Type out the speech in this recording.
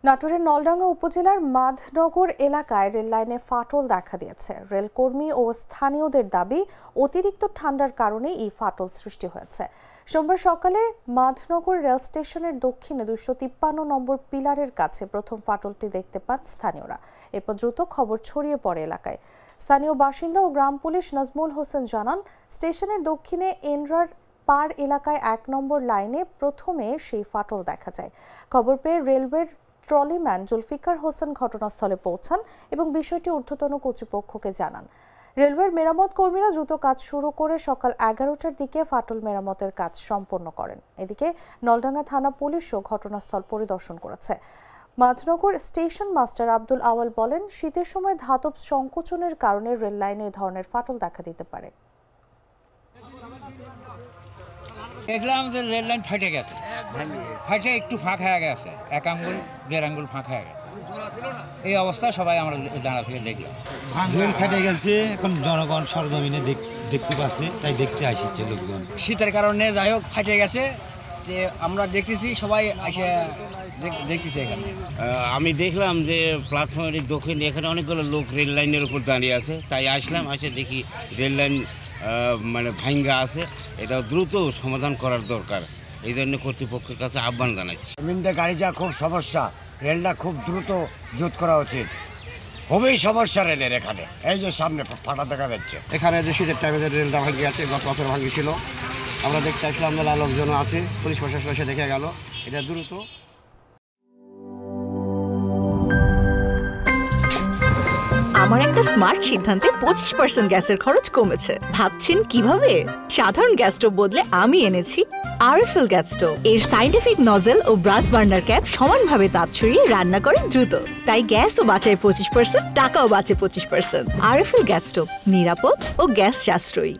নাটোরের নলডাঙ্গা উপজেলার মাধনগর এলাকায় রেললাইনে ফাটল দেখা দিয়েছে। রেলকর্মী ও স্থানীয়দের দাবি, অতিরিক্ত ঠান্ডার কারণে এই ফাটল সৃষ্টি হয়েছে। সোমবার সকালে মাধনগর রেল স্টেশনের দক্ষিণে 253 নম্বর পিলারের কাছে প্রথম ফাটলটি দেখতে পান স্থানীয়রা। এরপর দ্রুত খবর ছড়িয়ে পড়ে এলাকায়। স্থানীয় বাসিন্দা ও গ্রাম পুলিশ নাজমুল হোসেন জানান, স্টেশনের দক্ষিণে এনরার পার এলাকায় 1 নম্বর লাইনে প্রথমে সেই ফাটল দেখা যায়। খবর পেয়ে রেলওয়ের ট্রলিম্যান জুলফিকার হোসেন ঘটনাস্থলে পৌঁছান এবং বিষয়টি ঊর্ধ্বতন কর্তৃপক্ষকে জানান। রেলওয়ের মেরামত কর্মীরা দ্রুত কাজ শুরু করে সকাল 11টার দিকে ফাটল মেরামতের কাজ সম্পন্ন করেন। এদিকে নলডাঙ্গা থানা পুলিশও ঘটনাস্থল পরিদর্শন করেছে। মাধনগর স্টেশন মাস্টার আব্দুল আওয়াল বলেন, শীতের সময় ধাতব সংকোচনের কারণে রেল লাইনে এই ধরনের ফাটল দেখা দিতে পারে। দেখলাম যে রেল লাইন ফেটে গেছে, ফেটে একটু ফাঁক হয়ে গেছে, 1 আঙ্গুল 1.5 আঙ্গুল ফাঁক হয়ে গেছে। এই অবস্থায় সবাই আমরা ডানা থেকে দেখলাম রেল ফেটে গেছে। এখন জনগণ সরজমিনে দেখতে পাচ্ছে, তাই দেখতে আসছে লোকজন। শীতের কারণে যাই হোক ফেটে গেছে, যে আমরা দেখতেছি, সবাই এসে দেখতেছি। এখানে আমি দেখলাম যে প্ল্যাটফর্মের দক্ষিণে এখানে অনেকগুলো লোক রেল লাইনের উপর দাঁড়িয়ে আছে, তাই আসলাম। এসে দেখি রেল লাইন মানে ভাঙ্গা আছে, এটা দ্রুত সমাধান করার দরকার। এই জন্য কর্তৃপক্ষের কাছে আহ্বান জানাচ্ছি। মিনটা গাড়িটা খুব সমস্যা, রেলটা খুব দ্রুত জোট করা উচিত। খুবই সমস্যা রেলের এখানে। এই যে সামনে ফাটা দেখা যাচ্ছে, এখানে যে শীতের টাইমে রেলটা ভাঙি আছে, গত বছর ভাঙিয়েছিল। আমরা দেখতে আসলাম, মেলা লোকজন আছে, পুলিশ প্রশাসন এসে দেখে গেল। এটা দ্রুত। আমার একটা স্মার্ট সিদ্ধান্তে 25% গ্যাসের খরচ কমেছে। ভাবছেন কিভাবে? সাধারণ গ্যাস স্টোভ বদলে আমি এনেছি আরএফএল গ্যাস স্টোভ। এর সাইন্টিফিক নজল ও ব্রাস বার্নার ক্যাপ সমানভাবে তাপ ছড়িয়ে রান্না করে দ্রুত। তাই গ্যাসও বাঁচায় 25%, টাকাও বাঁচে 25%। আরএফএল গ্যাস স্টোভ নিরাপদ ও গ্যাস সাশ্রয়ী।